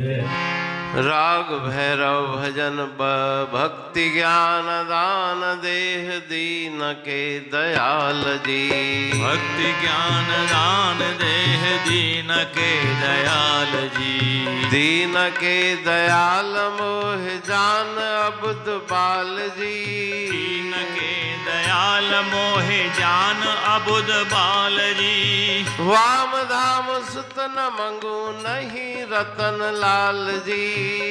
राग भैरव भजन भक्ति ज्ञान दान देह दीन के दयाल जी। भक्ति ज्ञान दान देह दीन के दयाल जी। दीन के दयाल मोह जान अब्द बाल जी। दीन के दयाल मोह जान अबुद बाल जी। वाम धाम सुत न मंगू नहीं रतन लाल जी।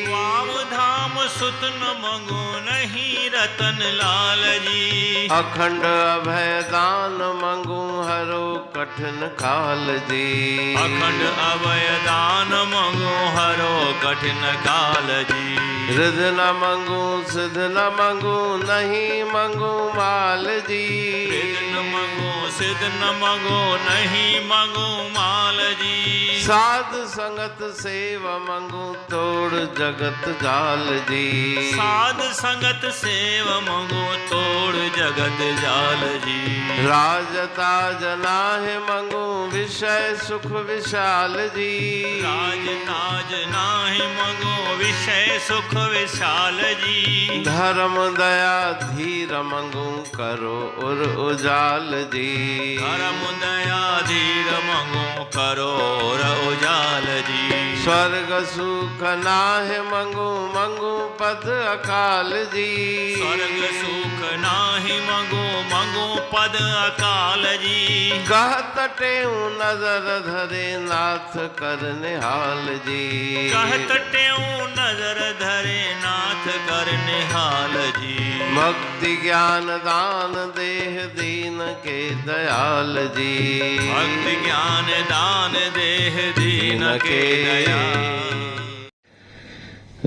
वाम धाम सुत न मंगू नहीं रतन लाल जी। अखंड अभय दान मंगू हरो कठिन काल जी। अखंड अभय दान मंगू हरो कठिन काल जी। रिध न मंगू सिद्ध न मंगू नहीं मंगू माल जी। रिध न मंगू सिद्ध न मंगू नहीं मंगू माल जी। साध संगत सेव मंगू तोड़ जगत जाल जी। साध संगत सेव मंगू तोड़ जगत जाल जी। राज ताज नाहि मंगू विषय सुख विशाल जी। राज ताज नाहि मंगू विषय सुख विशाल जी। धर्म दया धीर मंगू करो उर उजाल जी। धर्म दया धीर मंगू करो उर उजाल जी। स्वर्ग सुख नाहि मंगू मंगू पद अकाल जी। स्वर्ग सुख नाहि मंगू मंगू पद अकाल जी। कहत टेऊ नजर धरे नाथ कर निहाल जी। कहत टेऊ नजर धरे नाथ कर निहाल जी। भक्ति ज्ञान दान देह दीन के दयाल जी। भक्ति ज्ञान दान देह दीन के दयाल।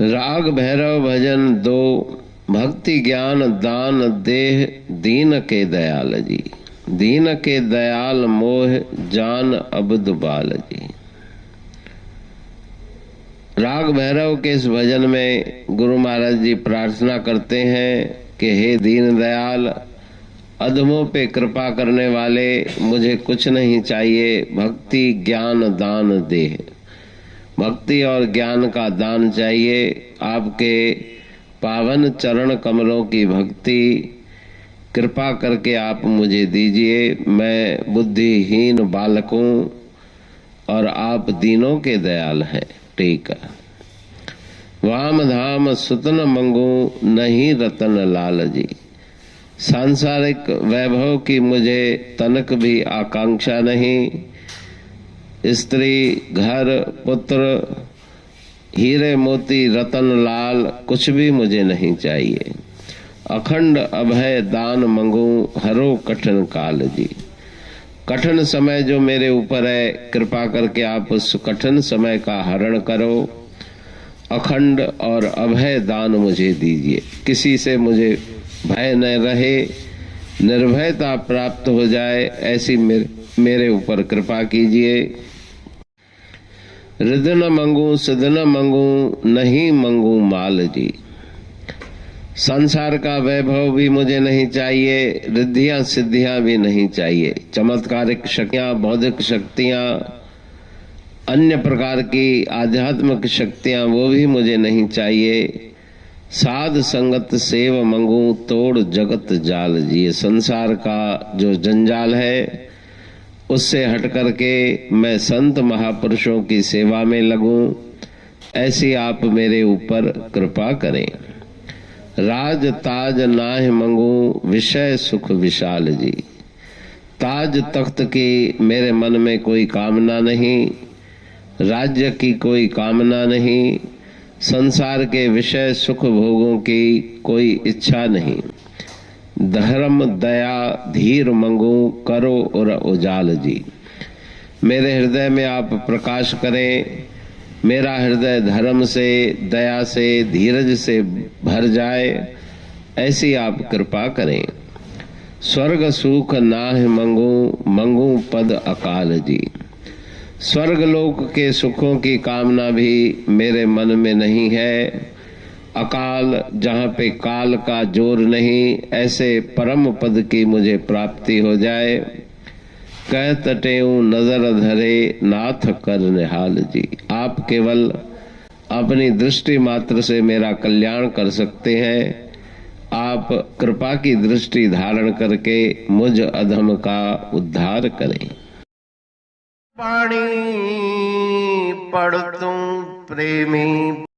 राग भैरव भजन 2 भक्ति ज्ञान दान देह दीन के दयाल जी। दीन के दयाल मोह जान अब्द बाल जी। राग भैरव के इस भजन में गुरु महाराज जी प्रार्थना करते हैं कि हे दीन दयाल, अधमों पे कृपा करने वाले, मुझे कुछ नहीं चाहिए, भक्ति ज्ञान दान देह। भक्ति और ज्ञान का दान चाहिए। आपके पावन चरण कमलों की भक्ति कृपा करके आप मुझे दीजिए। मैं बुद्धिहीन बालक हूँ और आप दीनों के दयाल हैं। ठीक है। वाम धाम सुतन मंगू नहीं रतन लाल जी। सांसारिक वैभव की मुझे तनक भी आकांक्षा नहीं। स्त्री घर पुत्र हीरे मोती रतन लाल कुछ भी मुझे नहीं चाहिए। अखंड अभय दान मंगू हरो कठिन काल जी। कठिन समय जो मेरे ऊपर है, कृपा करके आप उस कठिन समय का हरण करो। अखंड और अभय दान मुझे दीजिए। किसी से मुझे भय न रहे, निर्भयता प्राप्त हो जाए, ऐसी मेरे ऊपर कृपा कीजिए। रिध न मंगू सिद्ध न मंगू नहीं मंगू माल जी। संसार का वैभव भी मुझे नहीं चाहिए, रिद्धियां सिद्धियां भी नहीं चाहिए। चमत्कारिक शक्तियां, बौद्धिक शक्तियां, अन्य प्रकार की आध्यात्मिक शक्तियां वो भी मुझे नहीं चाहिए। साध संगत सेव मंगू तोड़ जगत जाल जी। संसार का जो जंजाल है उससे हट करके मैं संत महापुरुषों की सेवा में लगूं, ऐसी आप मेरे ऊपर कृपा करें। राज ताज नाहि मंगू विषय सुख विशाल जी। ताज तख्त की मेरे मन में कोई कामना नहीं, राज्य की कोई कामना नहीं, संसार के विषय सुख भोगों की कोई इच्छा नहीं। धर्म दया धीर मंगू करो और उजाल जी। मेरे हृदय में आप प्रकाश करें। मेरा हृदय धर्म से, दया से, धीरज से भर जाए, ऐसी आप कृपा करें। स्वर्ग सुख नाहि मंगू मंगू पद अकाल जी। स्वर्ग लोक के सुखों की कामना भी मेरे मन में नहीं है। अकाल, जहाँ पे काल का जोर नहीं, ऐसे परम पद की मुझे प्राप्ति हो जाए। कहत टेऊ नजर धरे नाथ कर निहाल जी। आप केवल अपनी दृष्टि मात्र से मेरा कल्याण कर सकते हैं। आप कृपा की दृष्टि धारण करके मुझ अधम का उद्धार करें। पाणी पढ़तु प्रेमी